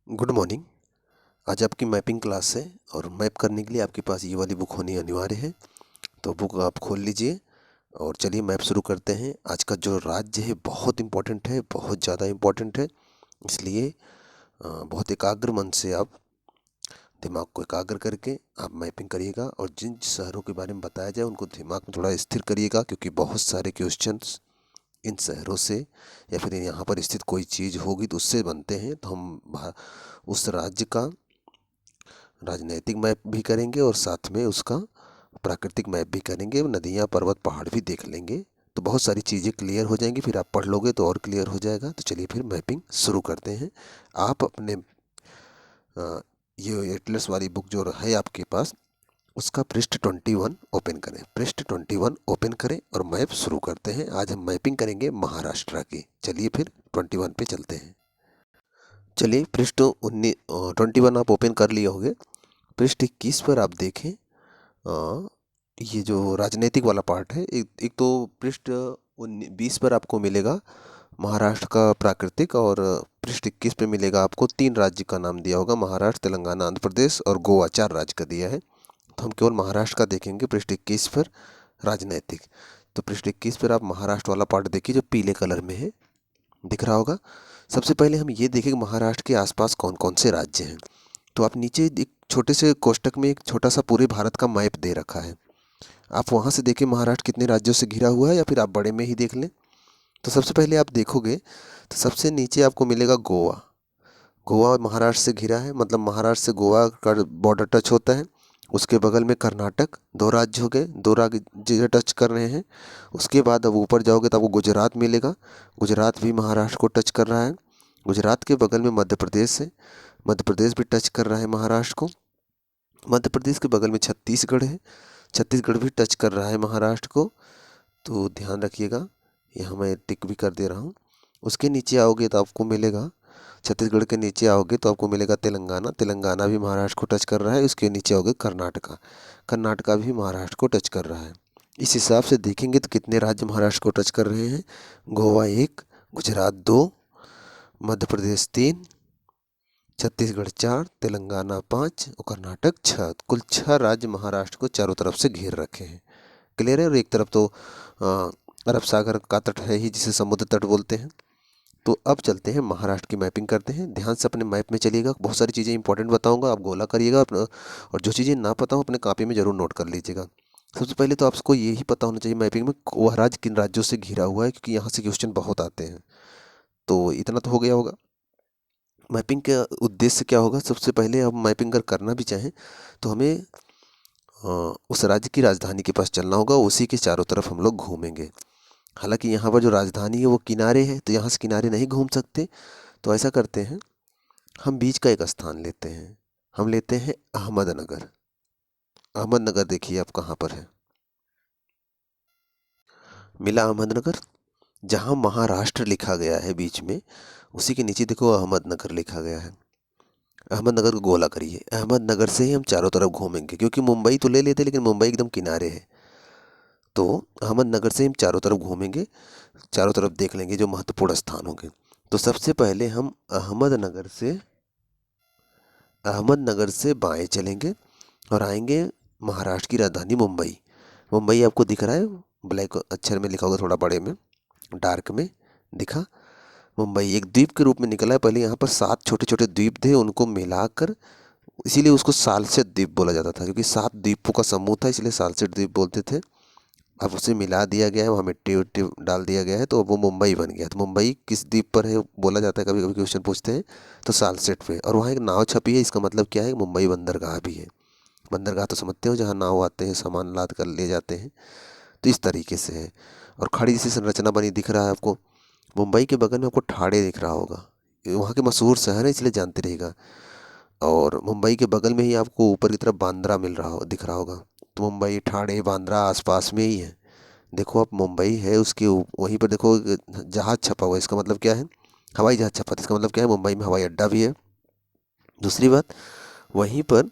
Good morning. आज आपकी mapping class है और मैप करने के लिए आपके पास ये वाली बुक होनी अनिवार्य है। तो बुक आप खोल लीजिए और चलिए मैप शुरू करते हैं। आज का जो राज्य है बहुत इम्पोर्टेंट है, बहुत ज़्यादा इम्पोर्टेंट है। इसलिए बहुत एकाग्र मन से आप दिमाग को एकाग्र करके आप मैपिंग करिएगा और जिन शहरों के बारे में बताया जाए उनको दिमाग में थोड़ा स्थिर करिएगा, क्योंकि बहुत सारे क्वेश्चंस इन शहरों से या फिर यहाँ पर स्थित कोई चीज़ होगी तो उससे बनते हैं। तो हम उस राज्य का राजनैतिक मैप भी करेंगे और साथ में उसका प्राकृतिक मैप भी करेंगे, नदियाँ पर्वत पहाड़ भी देख लेंगे। तो बहुत सारी चीज़ें क्लियर हो जाएंगी, फिर आप पढ़ लोगे तो और क्लियर हो जाएगा। तो चलिए फिर मैपिंग शुरू करते हैं। आप अपने ये एटलस वाली बुक जो है आपके पास, उसका पृष्ठ 21 ओपन करें। पृष्ठ 21 ओपन करें और मैप शुरू करते हैं। आज हम मैपिंग करेंगे महाराष्ट्र की। चलिए फिर 21 पे चलते हैं। चलिए पृष्ठ 21 आप ओपन कर लिए होंगे। पृष्ठ 21 पर आप देखें, ये जो राजनीतिक वाला पार्ट है, एक तो पृष्ठ 20 पर आपको मिलेगा महाराष्ट्र का प्राकृतिक, और पृष्ठ 21 पे मिलेगा आपको 3 राज्य का नाम दिया होगा, महाराष्ट्र, तेलंगाना, आंध्र प्रदेश और गोवा। 4 राज्य का दिया है। तो हम केवल महाराष्ट्र का देखेंगे पृष्ठ 21 पर, राजनैतिक। तो पृष्ठ 21 पर आप महाराष्ट्र वाला पार्ट देखिए जो पीले कलर में है, दिख रहा होगा। सबसे पहले हम ये देखें महाराष्ट्र के आसपास कौन कौन से राज्य हैं। तो आप नीचे एक छोटे से कोष्टक में एक छोटा सा पूरे भारत का मैप दे रखा है, आप वहाँ से देखें महाराष्ट्र कितने राज्यों से घिरा हुआ है, या फिर आप बड़े में ही देख लें। तो सबसे पहले आप देखोगे तो सबसे नीचे आपको मिलेगा गोवा। गोवा महाराष्ट्र से घिरा है, मतलब महाराष्ट्र से गोवा का बॉर्डर टच होता है। उसके बगल में कर्नाटक, 2 राज्य हो गए, 2 राज्य टच कर रहे हैं। उसके बाद अब ऊपर जाओगे तो आपको गुजरात मिलेगा। गुजरात भी महाराष्ट्र को टच कर रहा है। गुजरात के बगल में मध्य प्रदेश है, मध्य प्रदेश भी टच कर रहा है महाराष्ट्र को। मध्य प्रदेश के बगल में छत्तीसगढ़ है, छत्तीसगढ़ भी टच कर रहा है महाराष्ट्र को। तो ध्यान रखिएगा, यहाँ मैं टिक भी कर दे रहा हूँ। उसके नीचे आओगे तो आपको मिलेगा, छत्तीसगढ़ के नीचे आओगे तो आपको मिलेगा तेलंगाना। तेलंगाना भी महाराष्ट्र को टच कर रहा है। उसके नीचे आओगे कर्नाटका, कर्नाटका भी महाराष्ट्र को टच कर रहा है। इस हिसाब से देखेंगे तो कितने राज्य महाराष्ट्र को टच कर रहे हैं। गोवा 1, गुजरात 2, मध्य प्रदेश 3, छत्तीसगढ़ 4, तेलंगाना 5 और कर्नाटक 6। कुल 6 राज्य महाराष्ट्र को चारों तरफ से घेर रखे हैं। क्लियर है। और एक तरफ तो अरब सागर का तट है ही, जिसे समुद्र तट बोलते हैं। तो अब चलते हैं महाराष्ट्र की मैपिंग करते हैं। ध्यान से अपने मैप में चलिएगा, बहुत सारी चीज़ें इंपॉर्टेंट बताऊंगा, आप गोला करिएगा और जो चीज़ें ना पता हो अपने कॉपी में ज़रूर नोट कर लीजिएगा। सबसे पहले तो आपको यही पता होना चाहिए मैपिंग में वह राज्य किन राज्यों से घिरा हुआ है, क्योंकि यहाँ से क्वेश्चन बहुत आते हैं। तो इतना तो हो गया होगा। मैपिंग का उद्देश्य क्या होगा। सबसे पहले हम मैपिंग अगर करना भी चाहें तो हमें उस राज्य की राजधानी के पास चलना होगा, उसी के चारों तरफ हम लोग घूमेंगे। हालांकि यहाँ पर जो राजधानी है वो किनारे है, तो यहाँ से किनारे नहीं घूम सकते। तो ऐसा करते हैं, हम बीच का एक स्थान लेते हैं। हम लेते हैं अहमदनगर। अहमदनगर देखिए आप कहाँ पर है, मिला अहमदनगर। जहाँ महाराष्ट्र लिखा गया है बीच में, उसी के नीचे देखो अहमदनगर लिखा गया है। अहमदनगर को गोला करिए। अहमदनगर से ही हम चारों तरफ घूमेंगे, क्योंकि मुंबई तो ले लेते लेकिन मुंबई एकदम किनारे है। तो अहमदनगर से हम चारों तरफ घूमेंगे, चारों तरफ देख लेंगे जो महत्वपूर्ण स्थान होंगे। तो सबसे पहले हम अहमदनगर से बाएं चलेंगे और आएंगे महाराष्ट्र की राजधानी मुंबई। मुंबई आपको दिख रहा है, ब्लैक अक्षर में लिखा होगा, थोड़ा बड़े में डार्क में दिखा। मुंबई एक द्वीप के रूप में निकला है। पहले यहाँ पर 7 छोटे छोटे द्वीप थे, उनको मिलाकर, इसीलिए उसको सालसेट द्वीप बोला जाता था, क्योंकि 7 द्वीपों का समूह था, इसलिए सालसेट द्वीप बोलते थे। अब उसे मिला दिया गया है, वहाँ मिट्टी उट्टी डाल दिया गया है, तो अब वो मुंबई बन गया। तो मुंबई किस द्वीप पर है बोला जाता है, कभी कभी क्वेश्चन पूछते हैं, तो सालसेट पे। और वहाँ एक नाव छपी है, इसका मतलब क्या है, मुंबई बंदरगाह भी है। बंदरगाह तो समझते हो, जहाँ नाव आते हैं, सामान लाद कर ले जाते हैं। तो इस तरीके से है। और खड़ी जैसी संरचना बनी दिख रहा है आपको। मुंबई के बगल में आपको ठाणे दिख रहा होगा, ये वहाँ के मशहूर शहर है, इसलिए जानते रहेगा। और मुंबई के बगल में ही आपको ऊपर की तरफ बांद्रा मिल रहा हो, दिख रहा होगा। तो मुंबई, ठाणे, बांद्रा आसपास में ही है। देखो आप, मुंबई है, उसके वहीं पर देखो जहाज छपा हुआ है, इसका मतलब क्या है, हवाई जहाज छपा था, इसका मतलब क्या है, मुंबई में हवाई अड्डा भी है। दूसरी बात, वहीं पर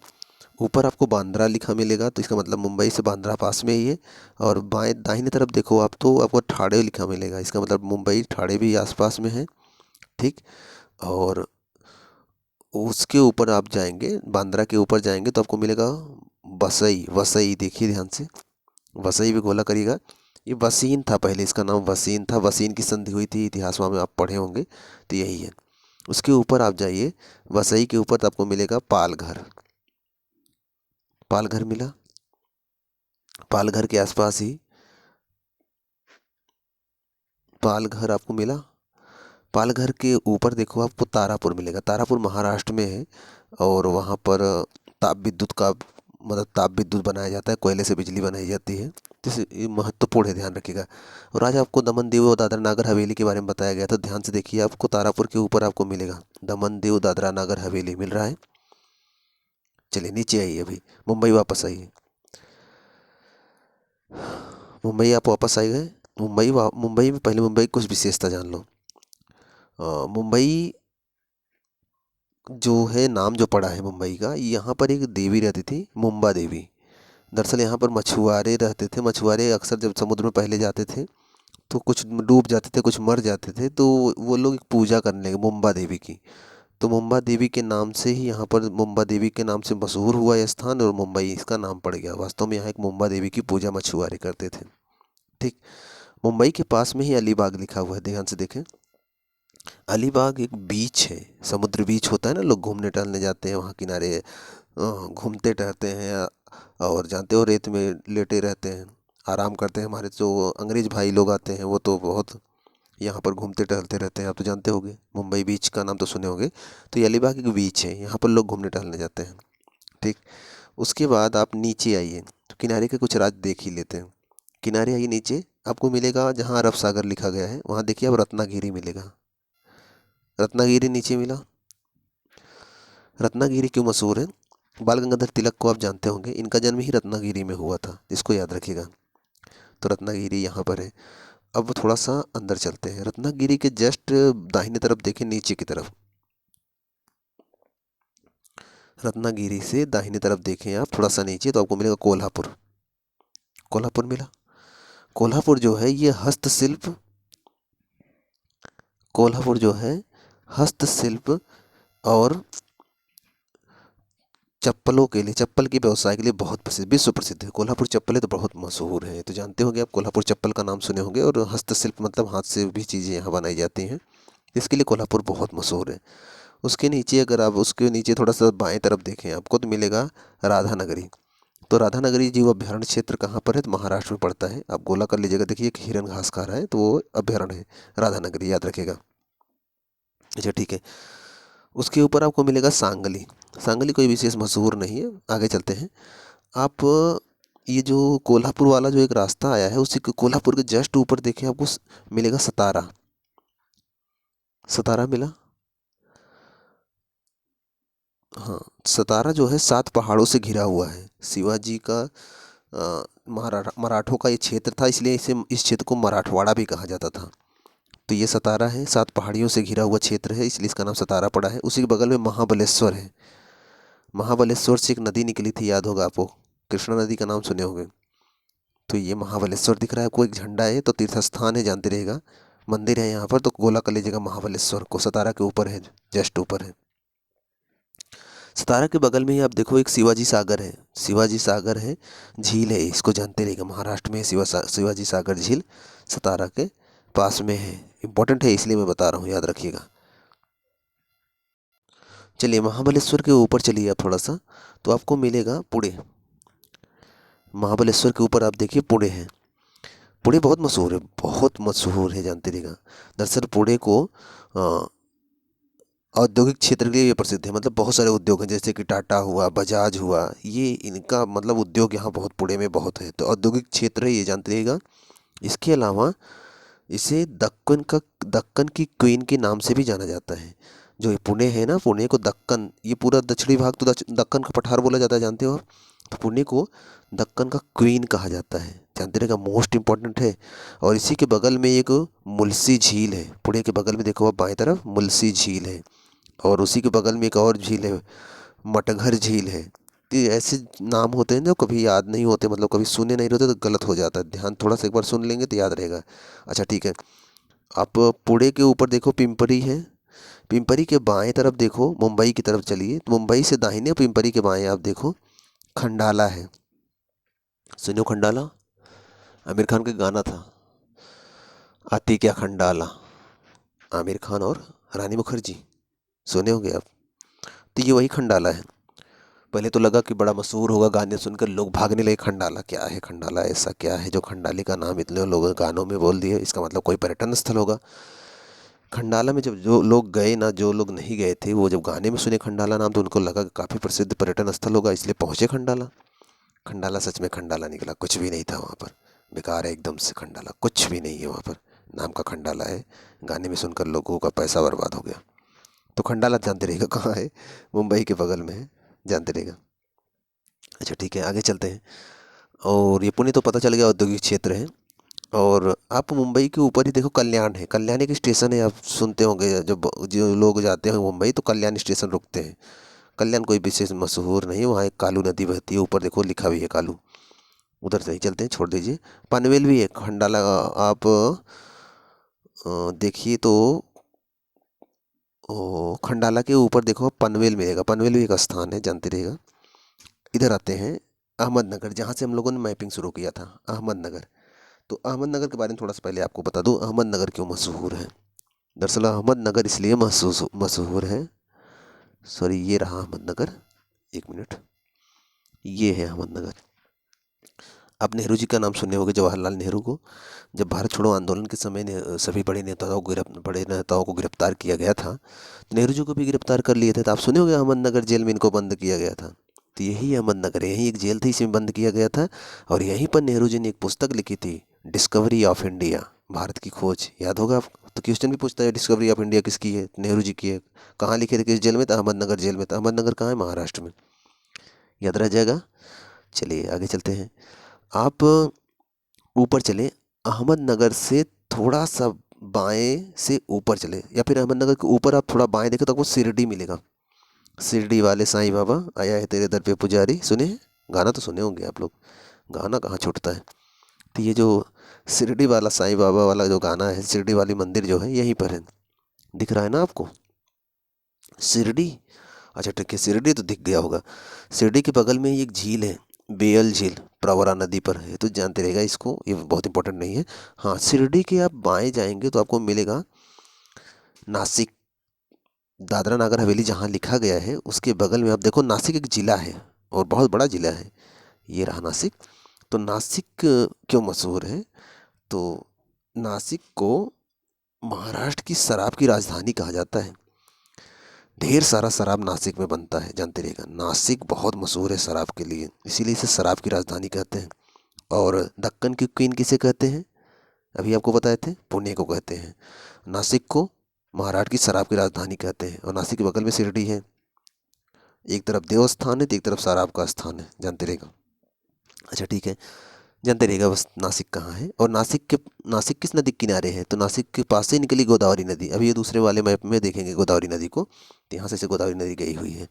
ऊपर आपको बांद्रा लिखा मिलेगा, तो इसका मतलब मुंबई से बांद्रा पास में ही है। और बाएं दाहिने तरफ देखो आप, तो आपको ठाणे लिखा मिलेगा, इसका मतलब मुंबई ठाणे भी आसपास में है। ठीक। और उसके ऊपर आप जाएंगे, बांद्रा के ऊपर जाएंगे तो आपको मिलेगा वसई। वसई देखिए ध्यान से, वसई भी गोला करिएगा। ये वसीन था पहले, इसका नाम वसीन था। वसीन की संधि हुई थी, इतिहास में आप पढ़े होंगे, तो यही है। उसके ऊपर आप जाइए, वसई के ऊपर तो आपको मिलेगा पालघर। पालघर मिला। पालघर के आसपास ही पालघर आपको मिला। पालघर के ऊपर देखो आपको तारापुर मिलेगा। तारापुर महाराष्ट्र में है और वहाँ पर ताप विद्युत का मतलब ताप विद्युत बनाया जाता है, कोयले से बिजली बनाई जाती है, जैसे ये महत्वपूर्ण है, ध्यान रखिएगा। और आज आपको दमन दीव और दादरा नागर हवेली के बारे में बताया गया था, ध्यान से देखिए। आपको तारापुर के ऊपर आपको मिलेगा दमन दीव दादरा नागर हवेली मिल रहा है। चलिए नीचे आइए, अभी मुंबई वापस आइए। मुंबई आप वापस आए गए। मुंबई में पहले मुंबई की कुछ विशेषता जान लो। मुंबई जो है, नाम जो पड़ा है मुंबई का, यहाँ पर एक देवी रहती थी, मुंबा देवी। दरअसल यहाँ पर मछुआरे रहते थे। मछुआरे अक्सर जब समुद्र में पहले जाते थे तो कुछ डूब जाते थे, कुछ मर जाते थे, तो वो लोग एक पूजा करने लगे मुंबा देवी की। तो मुंबा देवी के नाम से ही यहाँ पर, मुंबा देवी के नाम से मशहूर हुआ यह स्थान और मुंबई इसका नाम पड़ गया। वास्तव में यहाँ एक मुंबा देवी की पूजा मछुआरे करते थे। ठीक। मुंबई के पास में ही अलीबाग लिखा हुआ है, ध्यान से देखें। अलीबाग एक बीच है, समुद्र बीच होता है ना, लोग घूमने टहलने जाते हैं वहाँ किनारे, घूमते टहलते हैं और जानते हो रेत में लेटे रहते हैं, आराम करते हैं। हमारे जो अंग्रेज भाई लोग आते हैं वो तो बहुत यहाँ पर घूमते टहलते रहते हैं, आप तो जानते होंगे, मुंबई बीच का नाम तो सुने होंगे। तो ये अलीबाग एक बीच है, यहाँ पर लोग घूमने टहलने जाते हैं। ठीक। उसके बाद आप नीचे आइए तो किनारे के कुछ राज्य देख ही लेते हैं। किनारे आइए नीचे, आपको मिलेगा जहाँ अरब सागर लिखा गया है वहाँ देखिए अब रत्नागिरी मिलेगा। रत्नागिरी नीचे मिला। रत्नागिरी क्यों मशहूर है? बाल गंगाधर तिलक को आप जानते होंगे, इनका जन्म ही रत्नागिरी में हुआ था, इसको याद रखिएगा। तो रत्नागिरी यहाँ पर है। अब थोड़ा सा अंदर चलते हैं। रत्नागिरी के जस्ट दाहिने तरफ देखें, नीचे की तरफ, रत्नागिरी से दाहिने तरफ देखें आप थोड़ा सा नीचे, तो आपको मिलेगा कोल्हापुर। कोल्हापुर मिला। कोल्हापुर जो है ये हस्तशिल्प, कोल्हापुर जो है हस्तशिल्प और चप्पलों के लिए, चप्पल के व्यवसाय के लिए बहुत प्रसिद्ध, विश्व प्रसिद्ध है। कोल्हापुर चप्पलें तो बहुत मशहूर है, तो जानते होंगे आप, कोल्हापुर चप्पल का नाम सुने होंगे। और हस्तशिल्प मतलब हाथ से भी चीज़ें यहाँ बनाई जाती हैं, इसके लिए कोल्हापुर बहुत मशहूर है। उसके नीचे अगर आप उसके नीचे थोड़ा सा बाएं तरफ देखें आपको तो मिलेगा राधानगरी। तो राधानगरी जीव अभ्यारण्य क्षेत्र कहाँ पर है? तो महाराष्ट्र में पड़ता है। आप गोला कर लीजिएगा, देखिए एक हिरन घास खा रहा है तो वो अभ्यारण्य है राधानगरी, याद रखिएगा। अच्छा ठीक है। उसके ऊपर आपको मिलेगा सांगली। सांगली कोई विशेष मशहूर नहीं है, आगे चलते हैं। आप ये जो कोल्हापुर वाला जो एक रास्ता आया है, उसी के कोल्हापुर के जस्ट ऊपर देखें आपको मिलेगा सतारा। सतारा मिला। हाँ, सतारा जो है 7 पहाड़ों से घिरा हुआ है। शिवाजी का मराठों का ये क्षेत्र था, इसलिए इस क्षेत्र को मराठवाड़ा भी कहा जाता था। तो ये सतारा है, 7 पहाड़ियों से घिरा हुआ क्षेत्र है, इसलिए इसका नाम सतारा पड़ा है। उसी के बगल में महाबलेश्वर है। महाबलेश्वर से एक नदी निकली थी, याद होगा आपको, कृष्णा नदी का नाम सुने होंगे। तो ये महाबलेश्वर दिख रहा है आपको, एक झंडा है, तो तीर्थ स्थान है, जानते रहेगा। मंदिर है यहाँ पर, तो गोला कर लीजिएगा महाबलेश्वर को, सतारा के ऊपर है, जस्ट ऊपर है। सतारा के बगल में ही आप देखो एक शिवाजी सागर है। शिवाजी सागर है, झील है, इसको जानते रहेगा, महाराष्ट्र में है शिवाजी सागर झील, सतारा के पास में है। इंपॉर्टेंट है इसलिए मैं बता रहा हूँ, याद रखिएगा। चलिए महाबलेश्वर के ऊपर चलिए आप थोड़ा सा, तो आपको मिलेगा पुणे। महाबलेश्वर के ऊपर आप देखिए पुणे है। पुणे बहुत मशहूर है, बहुत मशहूर है, जानते रहेगा। दरअसल पुणे को औद्योगिक क्षेत्र के लिए ये प्रसिद्ध है, मतलब बहुत सारे उद्योग हैं, जैसे कि टाटा हुआ, बजाज हुआ, ये इनका मतलब उद्योग यहाँ बहुत, पुणे में बहुत है, तो औद्योगिक क्षेत्र है ये, जानते रहिएगा। इसके अलावा इसे दक्कन की क्वीन के नाम से भी जाना जाता है। जो ये पुणे है ना, पुणे को दक्कन, ये पूरा दक्षिणी भाग तो दक्कन का पठार बोला जाता है, जानते हो आप। तो पुणे को दक्कन का क्वीन कहा जाता है, जानते रहेगा, मोस्ट इंपॉर्टेंट है। और इसी के बगल में एक मुलसी झील है। पुणे के बगल में देखो आप बाएं तरफ मुलसी झील है, और उसी के बगल में एक और झील है, मटघर झील है। तो ऐसे नाम होते हैं जो कभी याद नहीं होते, मतलब कभी सुने नहीं होते तो गलत हो जाता है, ध्यान थोड़ा सा एक बार सुन लेंगे तो याद रहेगा। अच्छा ठीक है। आप पुणे के ऊपर देखो पिंपरी है। पिंपरी के बाएं तरफ देखो, मुंबई की तरफ चलिए, तो मुंबई से दाहिने पिंपरी के बाएं आप देखो खंडाला है। सुनो खंडाला, आमिर खान का गाना था, आती क्या खंडाला, आमिर खान और रानी मुखर्जी, सुने होंगे आप। तो ये वही खंडाला है। पहले तो लगा कि बड़ा मशहूर होगा, गाने सुनकर लोग भागने लगे, खंडाला क्या है, खंडाला ऐसा क्या है जो खंडाली का नाम इतने लोगों गानों में बोल दिए, इसका मतलब कोई पर्यटन स्थल होगा। खंडाला में जब जो लोग गए ना, जो लोग नहीं गए थे, वो जब गाने में सुने खंडाला नाम तो उनको लगा कि काफ़ी प्रसिद्ध पर्यटन स्थल होगा, इसलिए पहुँचे खंडाला। खंडाला सच में खंडाला निकला, कुछ भी नहीं था वहाँ पर, बेकार है एकदम से, खंडाला कुछ भी नहीं है वहाँ पर, नाम का खंडाला है, गाने में सुनकर लोगों का पैसा बर्बाद हो गया। तो खंडाला जानते रहेगा कहाँ है, मुंबई के बगल में है, जानते रहेगा। अच्छा ठीक है, आगे चलते हैं। और ये पुणे तो पता चल गया औद्योगिक क्षेत्र है। और आप मुंबई के ऊपर ही देखो कल्याण है, कल्याण एक स्टेशन है, आप सुनते होंगे, जब जो लोग जाते हैं मुंबई तो कल्याण स्टेशन रुकते हैं। कल्याण कोई विशेष मशहूर नहीं, वहाँ एक कालू नदी बहती है, ऊपर देखो लिखा भी है कालू, उधर से ही चलते हैं, छोड़ दीजिए। पनवेल भी है, खंडाला आप देखिए तो खंडाला के ऊपर देखो पनवेल मिलेगा, पनवेल भी एक स्थान है, जानते रहेगा। इधर आते हैं अहमदनगर, जहाँ से हम लोगों ने मैपिंग शुरू किया था, अहमदनगर। तो अहमदनगर के बारे में थोड़ा सा पहले आपको बता दूं, अहमदनगर क्यों मशहूर है। दरअसल अहमदनगर इसलिए मशहूर है, सॉरी ये रहा अहमदनगर, एक मिनट, ये है अहमदनगर। आप नेहरू जी का नाम सुने होंगे, जवाहरलाल नेहरू को। जब भारत छोड़ो आंदोलन के समय सभी बड़े नेताओं को गिरफ्तार किया गया था, तो नेहरू जी को भी गिरफ्तार कर लिए थे। तो आप सुने होंगे अहमदनगर जेल में इनको बंद किया गया था। तो यही अहमदनगर है, यही एक जेल थी, इसमें बंद किया गया था। और यहीं पर नेहरू जी ने एक पुस्तक लिखी थी, डिस्कवरी ऑफ इंडिया, भारत की खोज, याद होगा आपको। तो क्वेश्चन भी पूछता है डिस्कवरी ऑफ इंडिया किसकी है, नेहरू जी की है। कहाँ लिखे थे, किस जेल में था, अहमदनगर जेल में था। अहमदनगर कहाँ है, महाराष्ट्र में, याद रह जाएगा। चलिए आगे चलते हैं। आप ऊपर चले, अहमदनगर से थोड़ा सा बाएं से ऊपर चले, या फिर अहमदनगर के ऊपर आप थोड़ा बाएं देखें तो आपको शिरडी मिलेगा। शिरडी वाले साईं बाबा, आया है तेरे दर पे पुजारी, सुने हैं, गाना तो सुने होंगे आप लोग, गाना कहाँ छूटता है। तो ये जो शिरडी वाला साईं बाबा वाला जो गाना है, शिरडी वाली मंदिर जो है यहीं पर है, दिख रहा है ना आपको, शिरडी। अच्छा ठीक है, शिरडी तो दिख गया होगा। शिरडी के बगल में ही एक झील है, बेयल झील, प्रवरा नदी पर है, तो जानते रहेगा इसको, ये बहुत इंपॉर्टेंट नहीं है। हाँ, शिरडी के आप बाएं जाएंगे तो आपको मिलेगा नासिक, दादरा नागर हवेली जहाँ लिखा गया है उसके बगल में आप देखो नासिक एक ज़िला है, और बहुत बड़ा ज़िला है, ये रहा नासिक। तो नासिक क्यों मशहूर है, तो नासिक को महाराष्ट्र की शराब की राजधानी कहा जाता है। ढेर सारा शराब नासिक में बनता है, जानते रहेगा। नासिक बहुत मशहूर है शराब के लिए, इसीलिए इसे शराब की राजधानी कहते हैं। और दक्कन की क्वीन किसे कहते हैं, अभी आपको बताए थे, पुणे को कहते हैं। नासिक को महाराष्ट्र की शराब की राजधानी कहते हैं, और नासिक के बगल में शिरडी है, एक तरफ देवस्थान है तो एक तरफ शराब का स्थान है, जानते रहेगा। अच्छा ठीक है, जानते रहेगा बस नासिक कहाँ है। और नासिक किस नदी के किनारे है, तो नासिक के पास से निकली गोदावरी नदी, अभी ये दूसरे वाले मैप में देखेंगे गोदावरी नदी को, तो यहाँ से गोदावरी नदी गई हुई है।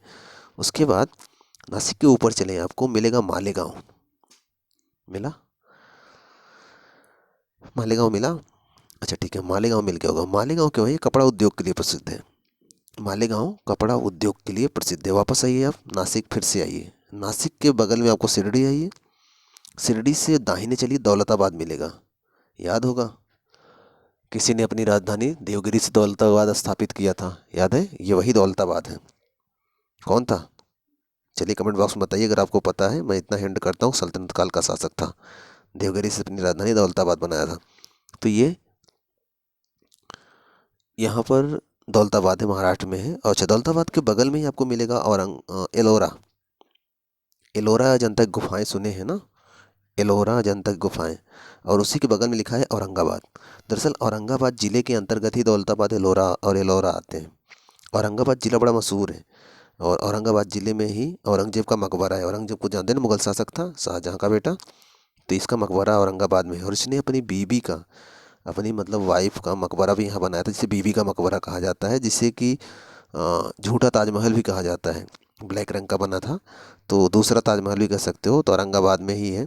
उसके बाद नासिक के ऊपर चले, आपको मिलेगा मालेगांव, मिला, मालेगांव मिला। अच्छा ठीक है, मालेगांव मिल गया होगा। मालेगांव क्यों है, ये कपड़ा उद्योग के लिए प्रसिद्ध है, मालेगांव कपड़ा उद्योग के लिए प्रसिद्ध है। वापस आइए आप नासिक, फिर से आइए, नासिक के बगल में आपको शिरडी आइए, शिरडी से दाहिने चलिए, दौलताबाद मिलेगा, याद होगा, किसी ने अपनी राजधानी देवगिरी से दौलताबाद स्थापित किया था, याद है, ये वही दौलताबाद है। कौन था, चलिए कमेंट बॉक्स में बताइए अगर आपको पता है। मैं इतना हिंट करता हूँ, सल्तनत काल का शासक था, देवगिरी से अपनी राजधानी दौलताबाद बनाया था। तो ये यहाँ पर दौलताबाद है, महाराष्ट्र में है। और अच्छा, दौलताबाद के बगल में ही आपको मिलेगा एलोरा, एलोरा अजंता गुफाएं सुने हैं ना, एलोरा अजंता गुफाएं, और उसी के बगल में लिखा है औरंगाबाद। दरअसल औरंगाबाद ज़िले के अंतर्गत ही दौलताबाद, एलोरा और एलोरा आते हैं। औरंगाबाद ज़िला बड़ा मशहूर है, और औरंगाबाद ज़िले में ही औरंगजेब का मकबरा है। औरंगजेब को जानते हैं ना, मुगल शासक था, शाहजहाँ का बेटा, तो इसका मकबरा औरंगाबाद में है। और इसने अपनी बीबी का, अपनी मतलब वाइफ का मकबरा भी यहाँ बनाया था, जिसे बीबी का मकबरा कहा जाता है, जिसे कि झूठा ताजमहल भी कहा जाता है, ब्लैक रंग का बना था, तो दूसरा ताजमहल भी कह सकते हो। तो औरंगाबाद में ही है,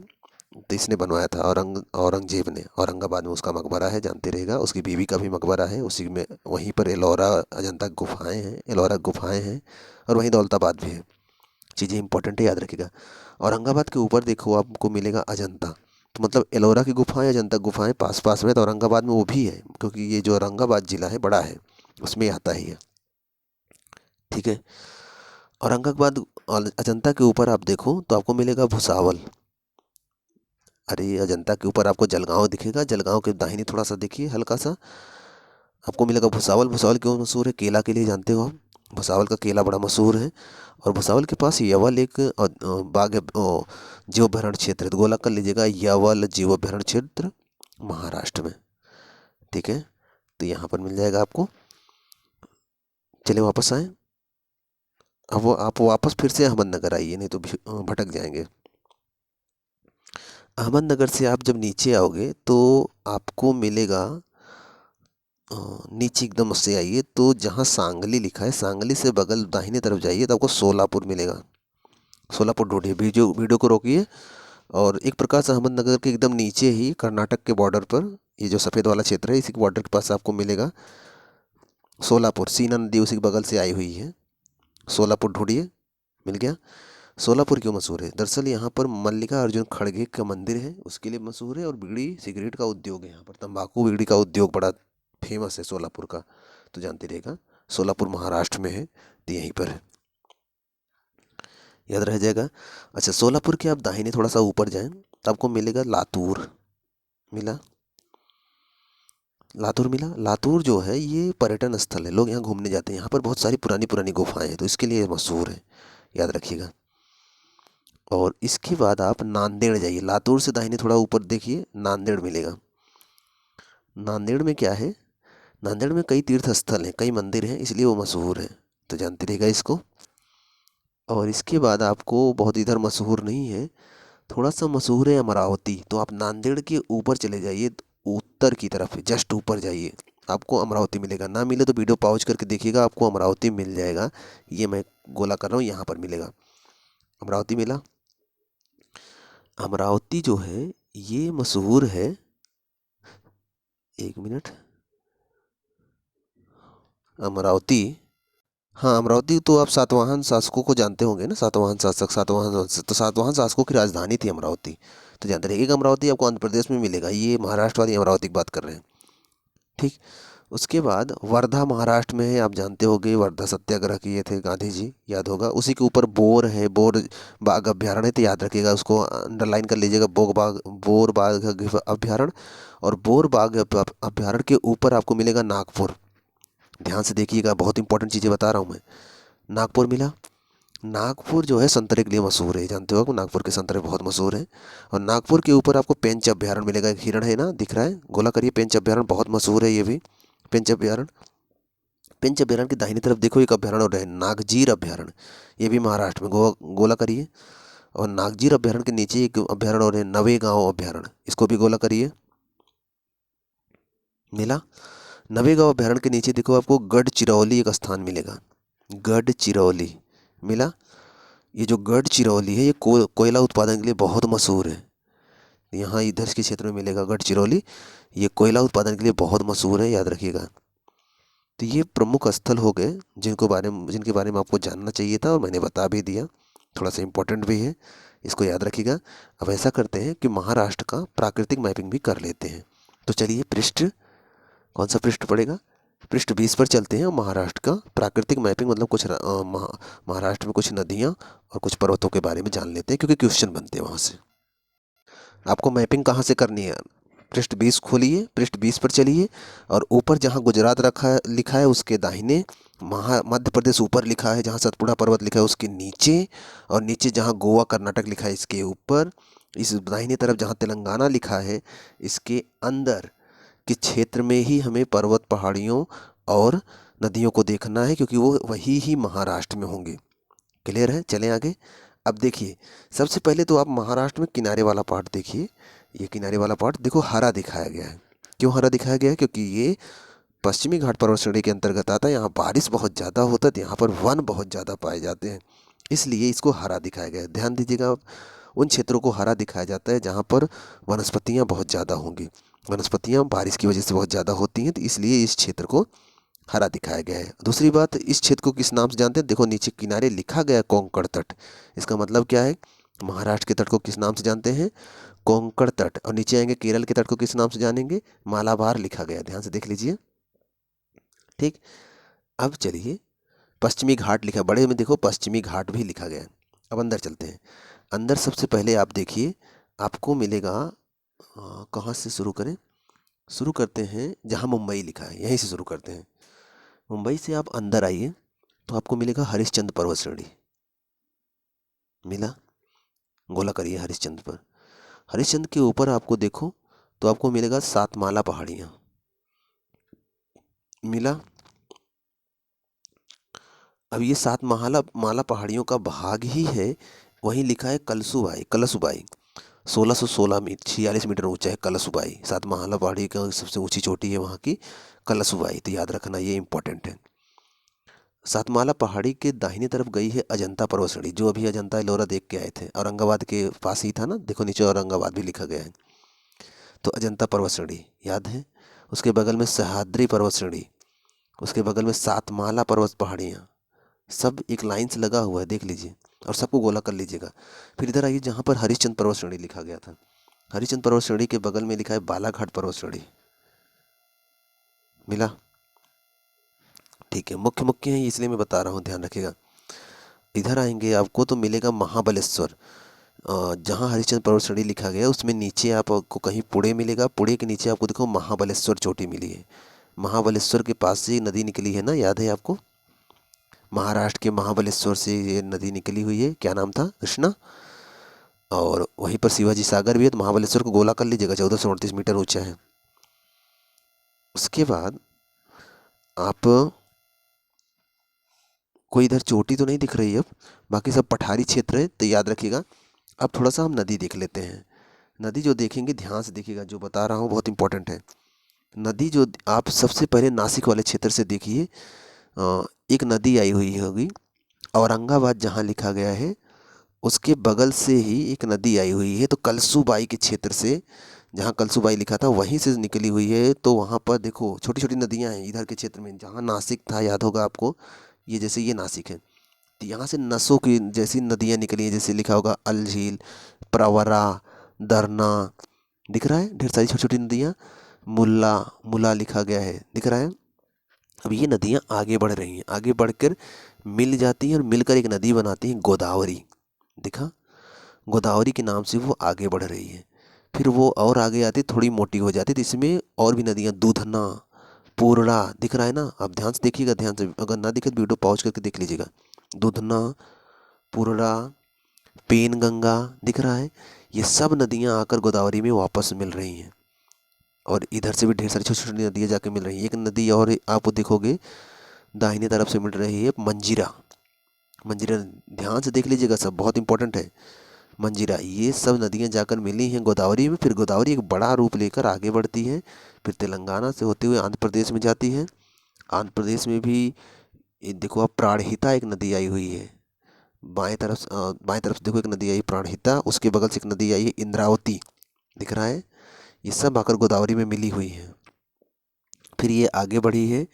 तो इसने बनवाया था औरंगजेब ने। औरंगाबाद में उसका मकबरा है, जानते रहेगा। उसकी बीवी का भी मकबरा है उसी में। वहीं पर एलोरा अजंता गुफाएं हैं, एलोरा गुफाएं हैं, और वहीं दौलताबाद भी है। चीज़ें इंपॉर्टेंट है, याद रखिएगा। औरंगाबाद के ऊपर देखो आपको मिलेगा अजंता, तो मतलब एलोरा की गुफाएं, अजंता गुफाएं पास पास में, तो औरंगाबाद में वो भी है, क्योंकि ये जो औरंगाबाद जिला है बड़ा है, उसमें आता ही है। ठीक है। औरंगाबाद और अजंता के ऊपर आप देखो तो आपको मिलेगा भुसावल। अरे अजंता के ऊपर आपको जलगांव दिखेगा, जलगांव के दाहिनी थोड़ा सा देखिए हल्का सा, आपको मिलेगा भुसावल। भुसावल क्यों मशहूर है? केला के लिए, जानते हो आप। भुसावल का केला बड़ा मशहूर है। और भुसावल के पास यवल एक बाग जीव अभ्यारण्य क्षेत्र है, तो गोला कर लीजिएगा, यवल जीव अभ्यारण्य क्षेत्र महाराष्ट्र में। ठीक है, तो यहाँ पर मिल जाएगा आपको। चलिए वापस आए। अब वो आप वापस फिर से अहमदनगर आइए, नहीं तो भटक जाएंगे। अहमदनगर से आप जब नीचे आओगे तो आपको मिलेगा, नीचे एकदम उससे आइए तो जहाँ सांगली लिखा है, सांगली से बगल दाहिने तरफ जाइए तो आपको सोलापुर मिलेगा। सोलापुर ढूंढिए, वीडियो वीडियो को रोकिए, और एक प्रकार से अहमदनगर के एकदम नीचे ही कर्नाटक के बॉर्डर पर, ये जो सफ़ेद वाला क्षेत्र है, इसी के बॉर्डर के पास आपको मिलेगा सोलापुर। सीना नदी उसी के बगल से आई हुई है। सोलापुर ढूंढिए, मिल गया। सोलापुर क्यों मशहूर है? दरअसल यहाँ पर मल्लिका अर्जुन खड़गे का मंदिर है, उसके लिए मशहूर है। और बीड़ी सिगरेट का उद्योग है यहाँ पर, तंबाकू बीड़ी का उद्योग बड़ा फेमस है सोलापुर का, तो जानते रहेगा। सोलापुर महाराष्ट्र में है, तो यहीं पर है, याद रह जाएगा। अच्छा, सोलापुर के आप दाहिने थोड़ा सा ऊपर जाएं तो आपको मिलेगा लातूर। मिला? लातूर मिला। लातूर जो है ये पर्यटन स्थल है, लोग यहाँ घूमने जाते हैं। यहाँ पर बहुत सारी पुरानी पुरानी गुफाएं हैं, तो इसके लिए मशहूर है, याद रखिएगा। और इसके बाद आप नांदेड़ जाइए, लातूर से दाहिने थोड़ा ऊपर देखिए, नांदेड़ मिलेगा। नांदेड़ में क्या है? नांदेड़ में कई तीर्थ स्थल हैं, कई मंदिर हैं, इसलिए वो मशहूर है, तो जानते रहेगा इसको। और इसके बाद आपको बहुत इधर मशहूर नहीं है, थोड़ा सा मशहूर है अमरावती। तो आप नांदेड़ के ऊपर चले जाइए, उत्तर की तरफ जस्ट ऊपर जाइए, आपको अमरावती मिलेगा। ना मिले तो वीडियो पॉज करके देखिएगा, आपको अमरावती मिल जाएगा। ये मैं गोला कर रहा हूँ, यहाँ पर मिलेगा। अमरावती मिला। अमरावती जो है ये मशहूर है, एक मिनट, अमरावती, हाँ अमरावती तो आप सातवाहन शासकों को जानते होंगे ना, सातवाहन शासक, तो सातवाहन शासकों की राजधानी थी अमरावती, तो जानते रहिए। एक अमरावती आपको आंध्र प्रदेश में मिलेगा, ये महाराष्ट्र वाली अमरावती की बात कर रहे हैं। ठीक। उसके बाद वर्धा महाराष्ट्र में है, आप जानते होंगे, वर्धा सत्याग्रह किए थे गांधी जी, याद होगा। उसी के ऊपर बोर है, बोर बाघ अभ्यारण्य है, तो याद रखिएगा, उसको अंडरलाइन कर लीजिएगा, बोर बाघ अभ्यारण्य। और बोर बाघ अभ्यारण्य के ऊपर आपको मिलेगा नागपुर। ध्यान से देखिएगा, बहुत इंपॉर्टेंट चीज़ें बता रहा हूँ मैं। नागपुर मिला। नागपुर जो है संतरे के लिए मशहूर है, जानते हो आप, नागपुर के संतरे बहुत मशहूर हैं। और नागपुर के ऊपर आपको पेंच अभ्यारण्य मिलेगा, एक हिरण है ना, दिख रहा है, गोला करिए। पेंच अभ्यारण्य बहुत मशहूर है ये भी, पेंच अभ्यारण्य। पेंच अभ्यारण्य की दाहिनी तरफ देखो एक अभ्यारण्य और है, नागजीर अभ्यारण्य, ये भी महाराष्ट्र में, गोला करिए। और नागजीर अभ्यारण्य के नीचे एक अभ्यारण्य और है, नवेगांव अभ्यारण्य, इसको भी गोला करिए। मिला। नवेगांव अभ्यारण्य के नीचे देखो आपको गढ़चिरौली एक स्थान मिलेगा, गढ़चिरौली मिला। ये जो गढ़चिरौली है ये कोयला उत्पादन के लिए बहुत मशहूर है, यहाँ इधर के क्षेत्र में मिलेगा गढ़चिरौली, ये कोयला उत्पादन के लिए बहुत मशहूर है, याद रखिएगा। तो ये प्रमुख स्थल हो गए जिनके बारे में आपको जानना चाहिए था, और मैंने बता भी दिया, थोड़ा सा इम्पोर्टेंट भी है, इसको याद रखिएगा। अब ऐसा करते हैं कि महाराष्ट्र का प्राकृतिक मैपिंग भी कर लेते हैं। तो चलिए पृष्ठ, कौन सा पृष्ठ पड़ेगा? पृष्ठ 20 पर चलते हैं, और महाराष्ट्र का प्राकृतिक मैपिंग मतलब कुछ महाराष्ट्र में कुछ नदियाँ और कुछ पर्वतों के बारे में जान लेते हैं, क्योंकि क्वेश्चन बनते हैं वहाँ से। आपको मैपिंग कहाँ से करनी है? पृष्ठ 20 खोलिए, पृष्ठ 20 पर चलिए, और ऊपर जहाँ गुजरात लिखा है उसके दाहिने, मध्य प्रदेश ऊपर लिखा है, जहाँ सतपुड़ा पर्वत लिखा है उसके नीचे, और नीचे जहाँ गोवा कर्नाटक लिखा है इसके ऊपर, इस दाहिने तरफ जहाँ तेलंगाना लिखा है इसके अंदर के क्षेत्र में ही हमें पर्वत, पहाड़ियों और नदियों को देखना है, क्योंकि वो वही ही महाराष्ट्र में होंगे। क्लियर है? चलें आगे। अब देखिए, सबसे पहले तो आप महाराष्ट्र में किनारे वाला पार्ट देखिए, ये किनारे वाला पार्ट देखो हरा दिखाया गया है। क्यों हरा दिखाया गया है? क्योंकि ये पश्चिमी घाट पर्वत श्रेणी के अंतर्गत आता है, यहाँ बारिश बहुत ज़्यादा होता है, तो यहाँ पर वन बहुत ज़्यादा पाए जाते हैं, इसलिए इसको हरा दिखाया गया है। ध्यान दीजिएगा आप, उन क्षेत्रों को हरा दिखाया जाता है जहाँ पर वनस्पतियाँ बहुत ज़्यादा होंगी। वनस्पतियाँ बारिश की वजह से बहुत ज़्यादा होती हैं, तो इसलिए इस क्षेत्र को हरा दिखाया गया है। दूसरी बात, इस क्षेत्र को किस नाम से जानते हैं? देखो नीचे किनारे लिखा गया है कोंकण तट। इसका मतलब क्या है? महाराष्ट्र के तट को किस नाम से जानते हैं? कोंकण तट। और नीचे आएंगे केरल के तट को किस नाम से जानेंगे? मालाबार लिखा गया है, ध्यान से देख लीजिए। ठीक, अब चलिए पश्चिमी घाट लिखा, बड़े में देखो पश्चिमी घाट भी लिखा गया है। अब अंदर चलते हैं। अंदर सबसे पहले आप देखिए, आपको मिलेगा कहाँ से शुरू करें? शुरू करते हैं जहाँ मुंबई लिखा है, यहीं से शुरू करते हैं। मुंबई से आप अंदर आइए तो आपको मिलेगा हरिश्चंद्र पर्वत श्रेणी। मिला? गोला करिए हरिश्चंद्र पर। हरिश्चंद्र के ऊपर आपको देखो तो आपको मिलेगा सातमाला पहाड़ियाँ। मिला? अब ये माला पहाड़ियों का भाग ही है। वहीं लिखा है कलसुबाई, कलसुबाई 1616 मीटर 46 मीटर ऊंचा है कलसुबाई। सातमाला पहाड़ी का सबसे ऊंची चोटी है वहाँ की कलसुबाई, तो याद रखना, ये इंपॉर्टेंट है। सातमाला पहाड़ी के दाहिनी तरफ गई है अजंता पर्वत श्रेणी, जो अभी अजंता एलोरा देख के आए थे, औरंगाबाद के पास ही था ना, देखो नीचे औरंगाबाद भी लिखा गया है। तो अजंता पर्वत श्रेणी याद है। उसके बगल में सह्याद्री पर्वत श्रेणी, उसके बगल में सातमाला पर्वत पहाड़ियाँ, सब एक लाइन से लगा हुआ है, देख लीजिए और सबको गोला कर लीजिएगा। फिर इधर आइए जहाँ पर हरिश्चंद्र पर्वत श्रेणी लिखा गया था। हरिश्चंद्र पर्वत श्रेणी के बगल में लिखा है बालाघाट पर्वत श्रेणी। मिला? ठीक है, मुख्य मुख्य है इसलिए मैं बता रहा हूँ, ध्यान रखिएगा। इधर आएंगे आपको तो मिलेगा महाबलेश्वर। जहाँ हरिश्चंद्र पर्वत श्रेणी लिखा गया उसमें नीचे आपको कहीं पुणे मिलेगा, पुणे के नीचे आपको देखो महाबलेश्वर चोटी मिली है। महाबलेश्वर के पास से नदी निकली है ना, याद है आपको? महाराष्ट्र के महाबलेश्वर से ये नदी निकली हुई है, क्या नाम था? कृष्णा। और वहीं पर शिवाजी सागर भी है, तो महाबलेश्वर को गोला कर लीजिएगा, 1438 मीटर ऊंचा है। उसके बाद आप कोई इधर चोटी तो नहीं दिख रही है अब, बाकी सब पठारी क्षेत्र है, तो याद रखिएगा। अब थोड़ा सा हम नदी देख लेते हैं। नदी जो देखेंगे ध्यान से देखिएगा, जो बता रहा हूँ बहुत इंपॉर्टेंट है। नदी जो आप सबसे पहले नासिक वाले क्षेत्र से देखिए, एक नदी आई हुई होगी, औरंगाबाद जहाँ लिखा गया है उसके बगल से ही एक नदी आई हुई है, तो कलसूबाई के क्षेत्र से, जहाँ कलसूबाई लिखा था वहीं से निकली हुई है। तो वहाँ पर देखो छोटी छोटी नदियाँ हैं इधर के क्षेत्र में, जहाँ नासिक था याद होगा आपको, ये जैसे ये नासिक है, तो यहाँ से नसों की जैसी नदियाँ निकली हैं, जैसे लिखा होगा अल झील, प्रवरा, दरना, दिख रहा है ढेर सारी छोटी छोटी नदियाँ। मुल्ला, मुला लिखा गया है, दिख रहा है। अब ये नदियाँ आगे बढ़ रही हैं, आगे बढ़कर मिल जाती हैं और मिलकर एक नदी बनाती हैं गोदावरी। दिखा? गोदावरी के नाम से वो आगे बढ़ रही है। फिर वो और आगे आती थोड़ी मोटी हो जाती, तो इसमें और भी नदियाँ, दूधना, पूर्णा, दिख रहा है ना? आप ध्यान से देखिएगा, ध्यान से, अगर ना दिखे तो वीडियो पॉज करके देख लीजिएगा। दूधना, पूर्णा, पेनगंगा, दिख रहा है? ये सब नदियाँ आकर गोदावरी में वापस मिल रही हैं। और इधर से भी ढेर सारी छोटी छोटी नदियाँ जाके मिल रही हैं। एक नदी और आप देखोगे दाहिनी तरफ से मिल रही है, मंजीरा। मंजीरा ध्यान से देख लीजिएगा, सब बहुत इंपॉर्टेंट है। मंजीरा, ये सब नदियाँ जाकर मिली हैं गोदावरी में। फिर गोदावरी एक बड़ा रूप लेकर आगे बढ़ती है, फिर तेलंगाना से होते हुए आंध्र प्रदेश में जाती है। आंध्र प्रदेश में भी ये देखो, अब प्राणहिता एक नदी आई हुई है, बाएं तरफ से देखो एक नदी आई प्राणहिता, उसके बगल से एक नदी आई है इंद्रावती, दिख रहा है? ये सब आकर गोदावरी में मिली हुई है। फिर ये आगे बढ़ी है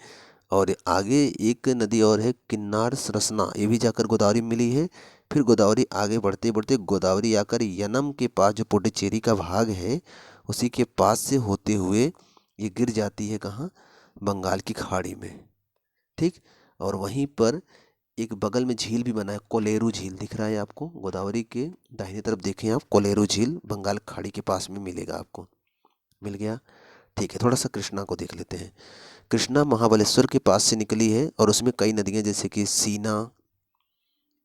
और आगे एक नदी और है किन्नार सरसना, ये भी जाकर गोदावरी में मिली है। फिर गोदावरी आगे बढ़ते बढ़ते गोदावरी आकर यनम के पास, जो पुडुचेरी का भाग है, उसी के पास से होते हुए ये गिर जाती है कहाँ? बंगाल की खाड़ी में। ठीक, और वहीं पर एक बगल में झील भी बना है, कोलेरू झील, दिख रहा है आपको? गोदावरी के दाहिने तरफ देखें आप, कोलेरू झील बंगाल खाड़ी के पास में मिलेगा आपको। मिल गया? ठीक है, थोड़ा सा कृष्णा को देख लेते हैं। कृष्णा महाबलेश्वर के पास से निकली है और उसमें कई नदियाँ, जैसे कि सीना,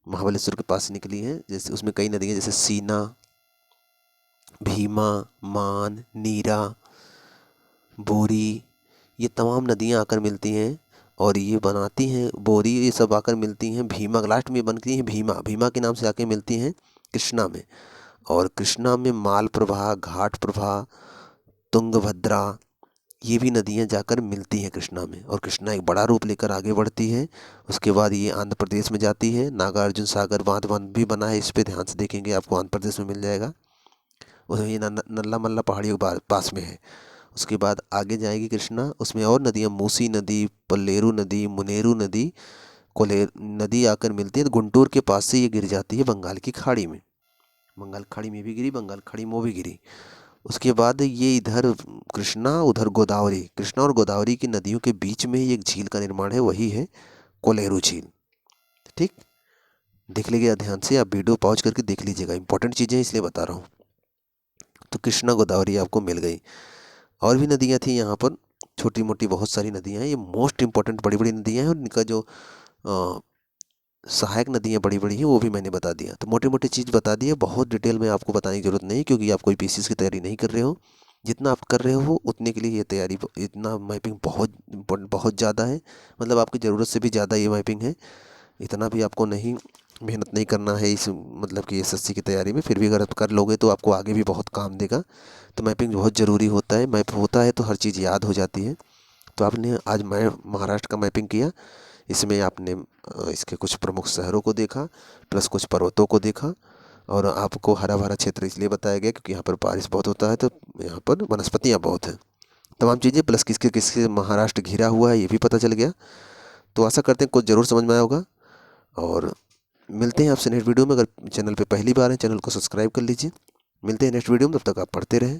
महाबलेश्वर के पास से निकली है, जैसे उसमें कई नदियाँ जैसे सीना, भीमा, मान, नीरा, बोरी, ये तमाम नदियाँ आकर मिलती हैं और ये बनाती हैं बोरी, ये सब आकर मिलती हैं भीमा, लास्ट में बनती हैं भीमा, भीमा के नाम से आके मिलती हैं कृष्णा में। और कृष्णा में माल प्रभा, घाट प्रभा, तुंगभद्रा, ये भी नदियाँ जाकर मिलती हैं कृष्णा में, और कृष्णा एक बड़ा रूप लेकर आगे बढ़ती है। उसके बाद ये आंध्र प्रदेश में जाती है। नागार्जुन सागर बांध भी बना है, इस पर ध्यान से देखेंगे आपको आंध्र प्रदेश में मिल जाएगा। उसमें ये नल्ला मल्ला पहाड़ियों के पास में है। उसके बाद आगे जाएगी कृष्णा, उसमें और नदियाँ, मूसी नदी, पल्लेरू नदी, मुनेरू नदी, कोलेर नदी आकर मिलती है। तो गुंटूर के पास से ये गिर जाती है बंगाल की खाड़ी में। बंगाल खाड़ी में भी गिरी, बंगाल खाड़ी में भी गिरी। उसके बाद ये इधर कृष्णा, उधर गोदावरी, कृष्णा और गोदावरी की नदियों के बीच में ही एक झील का निर्माण है, वही है कोलेरू झील। ठीक, देख लीजिएगा ध्यान से, आप वीडियो पॉज करके देख लीजिएगा, इंपॉर्टेंट चीज़ें इसलिए बता रहा हूँ। तो कृष्णा गोदावरी आपको मिल गई। और भी नदियाँ थी यहाँ पर, छोटी मोटी बहुत सारी नदियाँ हैं। ये मोस्ट इंपॉर्टेंट बड़ी बड़ी नदियाँ हैं, और इनका जो सहायक नदियाँ बड़ी बड़ी हैं वो भी मैंने बता दिया। तो मोटी मोटी चीज़ बता दी है, बहुत डिटेल में आपको बताने की ज़रूरत नहीं, क्योंकि आप कोई पीसीएस की तैयारी नहीं कर रहे हो। जितना आप कर रहे हो उतने के लिए ये तैयारी, इतना मैपिंग बहुत इम्पोर्टेंट, बहुत ज़्यादा है। मतलब आपकी ज़रूरत से भी ज़्यादा ये मैपिंग है। इतना भी आपको नहीं मेहनत नहीं करना है इस, मतलब कि एसएससी की तैयारी में। फिर भी अगर आप कर लोगे तो आपको आगे भी बहुत काम देगा। तो मैपिंग बहुत ज़रूरी होता है, मैप होता है तो हर चीज़ याद हो जाती है। तो आपने आज मैं महाराष्ट्र का मैपिंग किया, इसमें आपने इसके कुछ प्रमुख शहरों को देखा, प्लस कुछ पर्वतों को देखा। और आपको हरा भरा क्षेत्र इसलिए बताया गया क्योंकि यहाँ पर बारिश बहुत होता है, तो यहाँ पर वनस्पतियाँ बहुत हैं, तमाम चीज़ें, प्लस किसके किसके महाराष्ट्र घिरा हुआ है ये भी पता चल गया। तो आशा करते हैं कुछ ज़रूर समझ में आया होगा, और मिलते हैं आपसे नेक्स्ट वीडियो में। अगर चैनल पे पहली बार है, चैनल को सब्सक्राइब कर लीजिए। मिलते हैं नेक्स्ट वीडियो में, तब तक आप पढ़ते रहें।